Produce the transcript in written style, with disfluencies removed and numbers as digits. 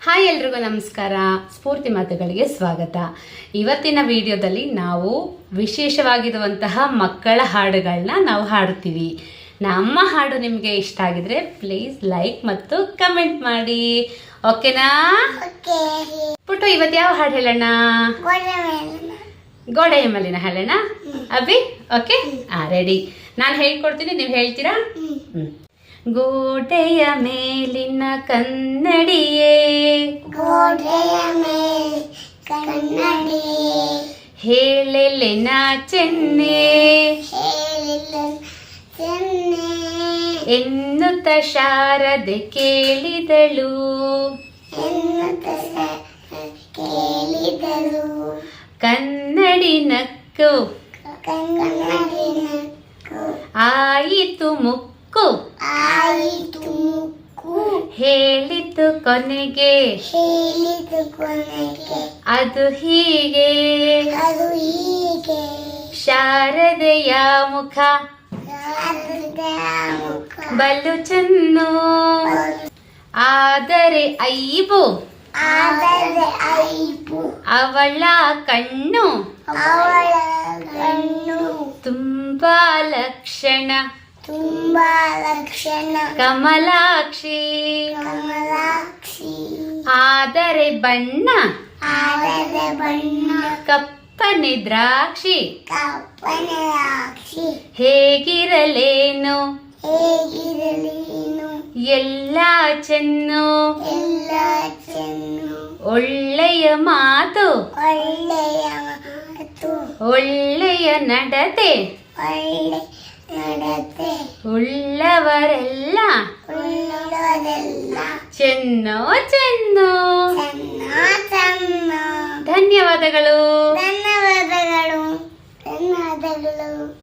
Hi ಎಲ್ರಿಗೂ ನಮಸ್ಕಾರ. ಸ್ಫೂರ್ತಿ ಮಾತುಗಳಿಗೆ ಸ್ವಾಗತ. ಇವತ್ತಿನ ವಿಡಿಯೋದಲ್ಲಿ ನಾವು ವಿಶೇಷವಾಗಿರುವಂತಹ ಮಕ್ಕಳ ಹಾಡುಗಳನ್ನ ನಾವು ಹಾಡುತ್ತೀವಿ. ನಮ್ಮ ಹಾಡು ನಿಮಗೆ ಇಷ್ಟ ಆಗಿದ್ರೆ ಪ್ಲೀಸ್ ಲೈಕ್ ಮತ್ತು ಕಮೆಂಟ್ ಮಾಡಿ. ಓಕೆನಾ ಪುಟ್ಟು? ಇವತ್ತು ಯಾವ ಹಾಡು ಹೇಳೋಣ? ಗೋಡೆಯ ಮೇಲಿನ ಹೇಳೋಣ ಅಭಿ? Okay, ready. ನಾನು ಹೇಳ್ಕೊಡ್ತೀನಿ, ನೀವು ಹೇಳ್ತೀರಾ? ಗೋಡೆಯ ಮೇಲಿನ ಕನ್ನಡಿಯೇ, ಗೋಡೆಯ ಮೇಲೆ ಕನ್ನಡಿಯೇ, ಹೇಳೆಲೆನ ಚೆನ್ನೆ ಚೆನ್ನೆ ಎನ್ನುತ್ತ ಶಾರದೆ ಕೇಳಿದಳು, ಕೇಳಿದಳು. ಕನ್ನಡಿ ನಕ್ಕು ಕನ್ನಡಿ ನಕ್ಕು, ಆಯಿತು ಮುಕ್ಕು ಆಯಿತು ಮುಕ್ಕು, ಹೇಳಿತು ಕೊನೆಗೆ ಹೇಳಿತು ಕೊನೆಗೆ ಅದು ಹೀಗೆ. ಅದು ಹೀಗೆ. ಶಾರದೆಯ ಮುಖ ಶಾರದೆಯ ಮುಖ ಬಲು ಚೆನ್ನು, ಆದರೆ ಐಬು ಆದರೆ ಐಬು ಅವಳ ಕಣ್ಣು ಅವಳ ಕಣ್ಣು ತುಂಬಾ ಲಕ್ಷಣ, ತುಂಬಾ ಲಕ್ಷಣ, ಕಮಲಾಕ್ಷಿ. ಕಮಲಾಕ್ಷಿ ಆದರೆ ಬಣ್ಣ ಆದರೆ ಬಣ್ಣ ಕಪ್ಪನೆ ದ್ರಾಕ್ಷಿ. ಕಪ್ಪನೆ ಆಕ್ಷಿ. ಹೇಗಿರಲೇನು ಹೇಗಿರಲೇನು ಎಲ್ಲ ಚೆನ್ನು, ಎಲ್ಲ ಚೆನ್ನು. ಒಳ್ಳೆಯ ಮಾತು ಒಳ್ಳೆಯ ಮಾತು, ಒಳ್ಳೆಯ ನಡತೆ, ಒಳ್ಳೆ ನಡತೆ, ಉಳ್ಳವರೆಲ್ಲ ಉಳ್ಳವರೆಲ್ಲ ಚೆನ್ನೋ ಚೆನ್ನು. ಚೆನ್ನ ಚೆನ್ನ. ಧನ್ಯವಾದಗಳು. ಧನ್ಯವಾದಗಳು. ಧನ್ಯವಾದಗಳು.